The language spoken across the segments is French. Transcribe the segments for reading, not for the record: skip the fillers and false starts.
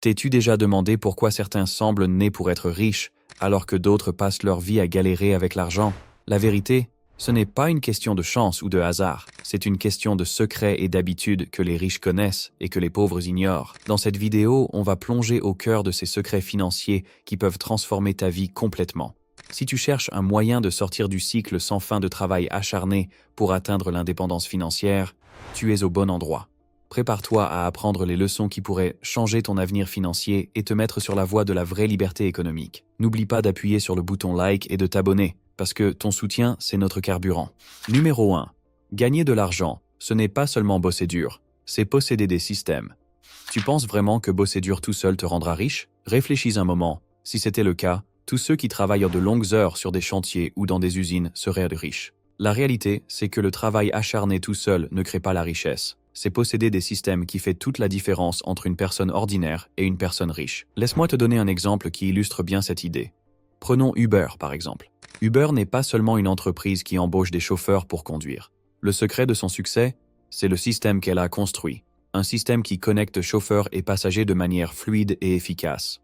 T'es-tu déjà demandé pourquoi certains semblent nés pour être riches, alors que d'autres passent leur vie à galérer avec l'argent? La vérité, ce n'est pas une question de chance ou de hasard, c'est une question de secret et d'habitude que les riches connaissent et que les pauvres ignorent. Dans cette vidéo, on va plonger au cœur de ces secrets financiers qui peuvent transformer ta vie complètement. Si tu cherches un moyen de sortir du cycle sans fin de travail acharné pour atteindre l'indépendance financière, tu es au bon endroit. Prépare-toi à apprendre les leçons qui pourraient changer ton avenir financier et te mettre sur la voie de la vraie liberté économique. N'oublie pas d'appuyer sur le bouton like et de t'abonner, parce que ton soutien, c'est notre carburant. Numéro 1. Gagner de l'argent, ce n'est pas seulement bosser dur, c'est posséder des systèmes. Tu penses vraiment que bosser dur tout seul te rendra riche? Réfléchis un moment. Si c'était le cas, tous ceux qui travaillent de longues heures sur des chantiers ou dans des usines seraient riches. La réalité, c'est que le travail acharné tout seul ne crée pas la richesse. C'est posséder des systèmes qui fait toute la différence entre une personne ordinaire et une personne riche. Laisse-moi te donner un exemple qui illustre bien cette idée. Prenons Uber par exemple. Uber n'est pas seulement une entreprise qui embauche des chauffeurs pour conduire. Le secret de son succès, c'est le système qu'elle a construit. Un système qui connecte chauffeurs et passagers de manière fluide et efficace.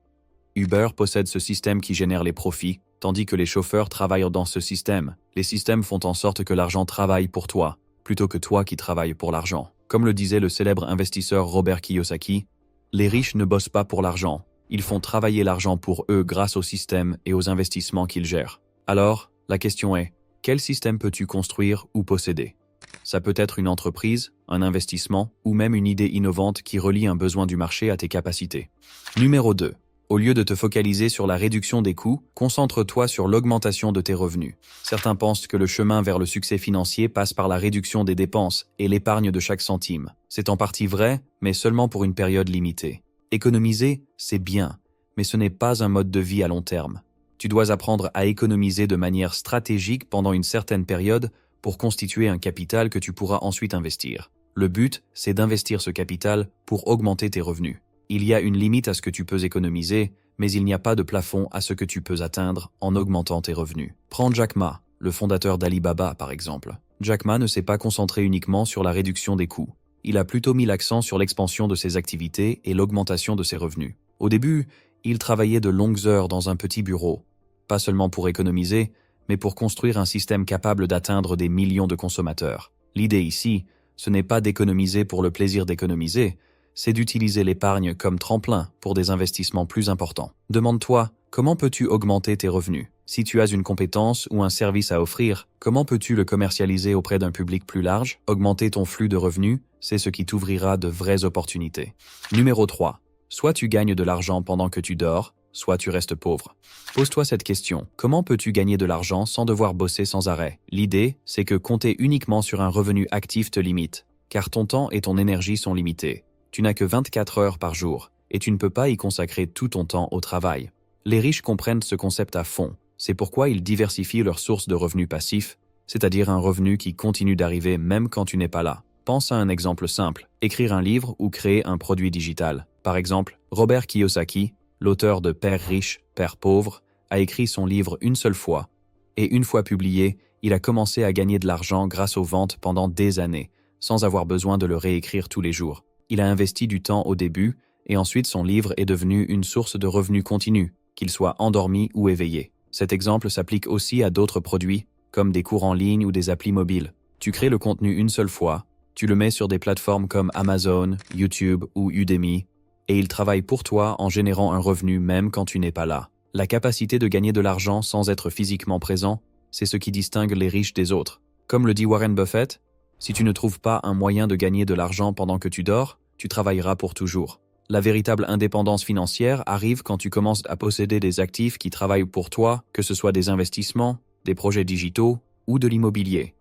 Uber possède ce système qui génère les profits, tandis que les chauffeurs travaillent dans ce système. Les systèmes font en sorte que l'argent travaille pour toi, plutôt que toi qui travailles pour l'argent. Comme le disait le célèbre investisseur Robert Kiyosaki, les riches ne bossent pas pour l'argent, ils font travailler l'argent pour eux grâce au système et aux investissements qu'ils gèrent. Alors, la question est, quel système peux-tu construire ou posséder? Ça peut être une entreprise, un investissement ou même une idée innovante qui relie un besoin du marché à tes capacités. Numéro 2. Au lieu de te focaliser sur la réduction des coûts, concentre-toi sur l'augmentation de tes revenus. Certains pensent que le chemin vers le succès financier passe par la réduction des dépenses et l'épargne de chaque centime. C'est en partie vrai, mais seulement pour une période limitée. Économiser, c'est bien, mais ce n'est pas un mode de vie à long terme. Tu dois apprendre à économiser de manière stratégique pendant une certaine période pour constituer un capital que tu pourras ensuite investir. Le but, c'est d'investir ce capital pour augmenter tes revenus. Il y a une limite à ce que tu peux économiser, mais il n'y a pas de plafond à ce que tu peux atteindre en augmentant tes revenus. Prends Jack Ma, le fondateur d'Alibaba par exemple. Jack Ma ne s'est pas concentré uniquement sur la réduction des coûts. Il a plutôt mis l'accent sur l'expansion de ses activités et l'augmentation de ses revenus. Au début, il travaillait de longues heures dans un petit bureau, pas seulement pour économiser, mais pour construire un système capable d'atteindre des millions de consommateurs. L'idée ici, ce n'est pas d'économiser pour le plaisir d'économiser, c'est d'utiliser l'épargne comme tremplin pour des investissements plus importants. Demande-toi, comment peux-tu augmenter tes revenus? Si tu as une compétence ou un service à offrir, comment peux-tu le commercialiser auprès d'un public plus large? Augmenter ton flux de revenus, c'est ce qui t'ouvrira de vraies opportunités. Numéro 3. Soit tu gagnes de l'argent pendant que tu dors, soit tu restes pauvre. Pose-toi cette question, comment peux-tu gagner de l'argent sans devoir bosser sans arrêt? L'idée, c'est que compter uniquement sur un revenu actif te limite, car ton temps et ton énergie sont limités. Tu n'as que 24 heures par jour, et tu ne peux pas y consacrer tout ton temps au travail. Les riches comprennent ce concept à fond, c'est pourquoi ils diversifient leurs sources de revenus passifs, c'est-à-dire un revenu qui continue d'arriver même quand tu n'es pas là. Pense à un exemple simple, écrire un livre ou créer un produit digital. Par exemple, Robert Kiyosaki, l'auteur de Père riche, Père pauvre, a écrit son livre une seule fois, et une fois publié, il a commencé à gagner de l'argent grâce aux ventes pendant des années, sans avoir besoin de le réécrire tous les jours. Il a investi du temps au début, et ensuite son livre est devenu une source de revenus continu, qu'il soit endormi ou éveillé. Cet exemple s'applique aussi à d'autres produits, comme des cours en ligne ou des applis mobiles. Tu crées le contenu une seule fois, tu le mets sur des plateformes comme Amazon, YouTube ou Udemy, et il travaille pour toi en générant un revenu même quand tu n'es pas là. La capacité de gagner de l'argent sans être physiquement présent, c'est ce qui distingue les riches des autres. Comme le dit Warren Buffett, si tu ne trouves pas un moyen de gagner de l'argent pendant que tu dors, tu travailleras pour toujours. La véritable indépendance financière arrive quand tu commences à posséder des actifs qui travaillent pour toi, que ce soit des investissements, des projets digitaux ou de l'immobilier.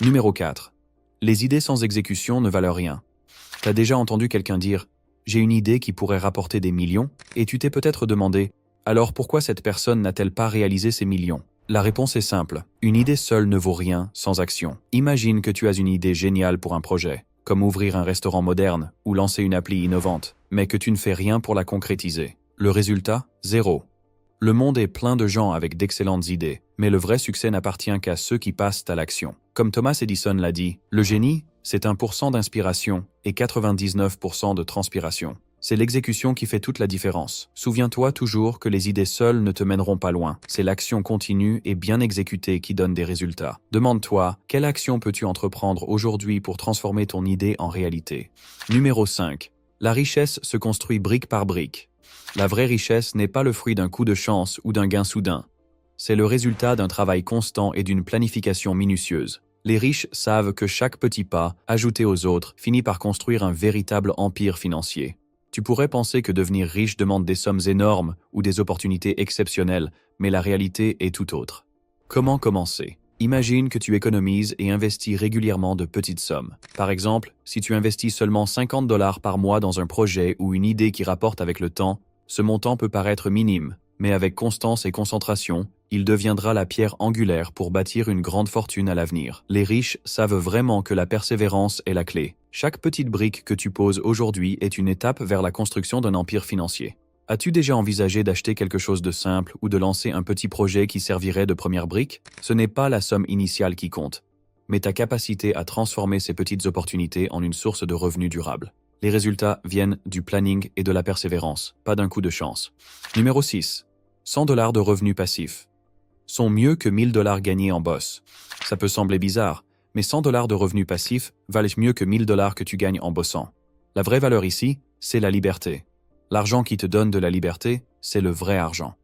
Numéro 4. Les idées sans exécution ne valent rien. T'as déjà entendu quelqu'un dire « J'ai une idée qui pourrait rapporter des millions » et tu t'es peut-être demandé « Alors pourquoi cette personne n'a-t-elle pas réalisé ces millions ?» La réponse est simple. Une idée seule ne vaut rien sans action. Imagine que tu as une idée géniale pour un projet, comme ouvrir un restaurant moderne ou lancer une appli innovante, mais que tu ne fais rien pour la concrétiser. Le résultat? Zéro. Le monde est plein de gens avec d'excellentes idées, mais le vrai succès n'appartient qu'à ceux qui passent à l'action. Comme Thomas Edison l'a dit, le génie, c'est 1% d'inspiration et 99% de transpiration. C'est l'exécution qui fait toute la différence. Souviens-toi toujours que les idées seules ne te mèneront pas loin. C'est l'action continue et bien exécutée qui donne des résultats. Demande-toi, quelle action peux-tu entreprendre aujourd'hui pour transformer ton idée en réalité? Numéro 5. La richesse se construit brique par brique. La vraie richesse n'est pas le fruit d'un coup de chance ou d'un gain soudain. C'est le résultat d'un travail constant et d'une planification minutieuse. Les riches savent que chaque petit pas, ajouté aux autres, finit par construire un véritable empire financier. Tu pourrais penser que devenir riche demande des sommes énormes ou des opportunités exceptionnelles, mais la réalité est tout autre. Comment commencer? Imagine que tu économises et investis régulièrement de petites sommes. Par exemple, si tu investis seulement 50 $ par mois dans un projet ou une idée qui rapporte avec le temps, ce montant peut paraître minime, mais avec constance et concentration, il deviendra la pierre angulaire pour bâtir une grande fortune à l'avenir. Les riches savent vraiment que la persévérance est la clé. Chaque petite brique que tu poses aujourd'hui est une étape vers la construction d'un empire financier. As-tu déjà envisagé d'acheter quelque chose de simple ou de lancer un petit projet qui servirait de première brique? Ce n'est pas la somme initiale qui compte, mais ta capacité à transformer ces petites opportunités en une source de revenus durable. Les résultats viennent du planning et de la persévérance, pas d'un coup de chance. Numéro 6. 100 $ de revenus passifs sont mieux que 1000 $ gagnés en bosse. Ça peut sembler bizarre, mais 100 $ de revenus passifs valent mieux que 1000 $ que tu gagnes en bossant. La vraie valeur ici, c'est la liberté. L'argent qui te donne de la liberté, c'est le vrai argent.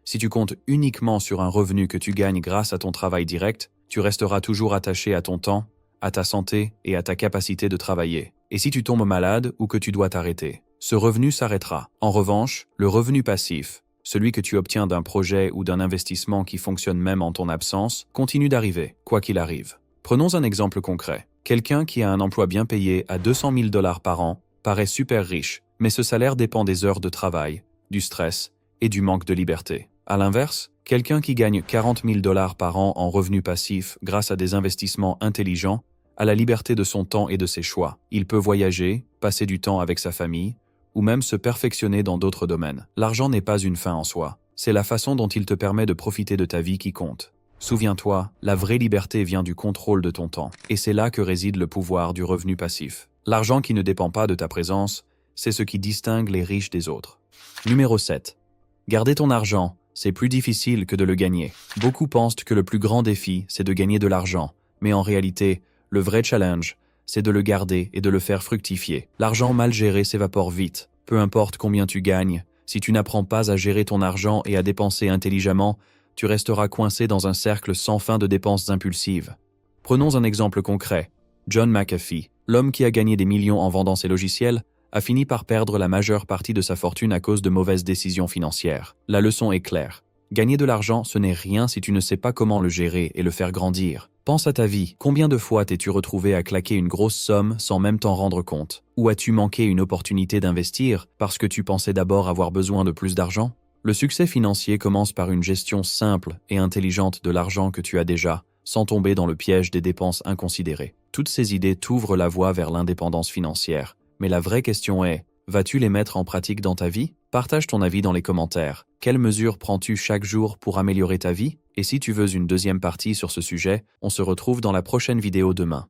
Si tu comptes uniquement sur un revenu que tu gagnes grâce à ton travail direct, tu resteras toujours attaché à ton temps, à ta santé et à ta capacité de travailler. Et si tu tombes malade ou que tu dois t'arrêter, ce revenu s'arrêtera. En revanche, le revenu passif, celui que tu obtiens d'un projet ou d'un investissement qui fonctionne même en ton absence, continue d'arriver, quoi qu'il arrive. Prenons un exemple concret. Quelqu'un qui a un emploi bien payé à 200 000 $ par an paraît super riche, mais ce salaire dépend des heures de travail, du stress et du manque de liberté. À l'inverse, quelqu'un qui gagne 40 000 $ par an en revenus passifs grâce à des investissements intelligents a la liberté de son temps et de ses choix. Il peut voyager, passer du temps avec sa famille, ou même se perfectionner dans d'autres domaines. L'argent n'est pas une fin en soi, c'est la façon dont il te permet de profiter de ta vie qui compte. Souviens-toi, la vraie liberté vient du contrôle de ton temps, et c'est là que réside le pouvoir du revenu passif. L'argent qui ne dépend pas de ta présence, c'est ce qui distingue les riches des autres. Numéro 7. Garder ton argent, c'est plus difficile que de le gagner. Beaucoup pensent que le plus grand défi, c'est de gagner de l'argent, mais en réalité, le vrai challenge, c'est de le garder et de le faire fructifier. L'argent mal géré s'évapore vite. Peu importe combien tu gagnes, si tu n'apprends pas à gérer ton argent et à dépenser intelligemment, tu resteras coincé dans un cercle sans fin de dépenses impulsives. Prenons un exemple concret. John McAfee, l'homme qui a gagné des millions en vendant ses logiciels, a fini par perdre la majeure partie de sa fortune à cause de mauvaises décisions financières. La leçon est claire. Gagner de l'argent, ce n'est rien si tu ne sais pas comment le gérer et le faire grandir. Pense à ta vie. Combien de fois t'es-tu retrouvé à claquer une grosse somme sans même t'en rendre compte? Ou as-tu manqué une opportunité d'investir parce que tu pensais d'abord avoir besoin de plus d'argent? Le succès financier commence par une gestion simple et intelligente de l'argent que tu as déjà, sans tomber dans le piège des dépenses inconsidérées. Toutes ces idées t'ouvrent la voie vers l'indépendance financière. Mais la vraie question est, vas-tu les mettre en pratique dans ta vie? Partage ton avis dans les commentaires. Quelles mesures prends-tu chaque jour pour améliorer ta vie? Et si tu veux une deuxième partie sur ce sujet, on se retrouve dans la prochaine vidéo demain.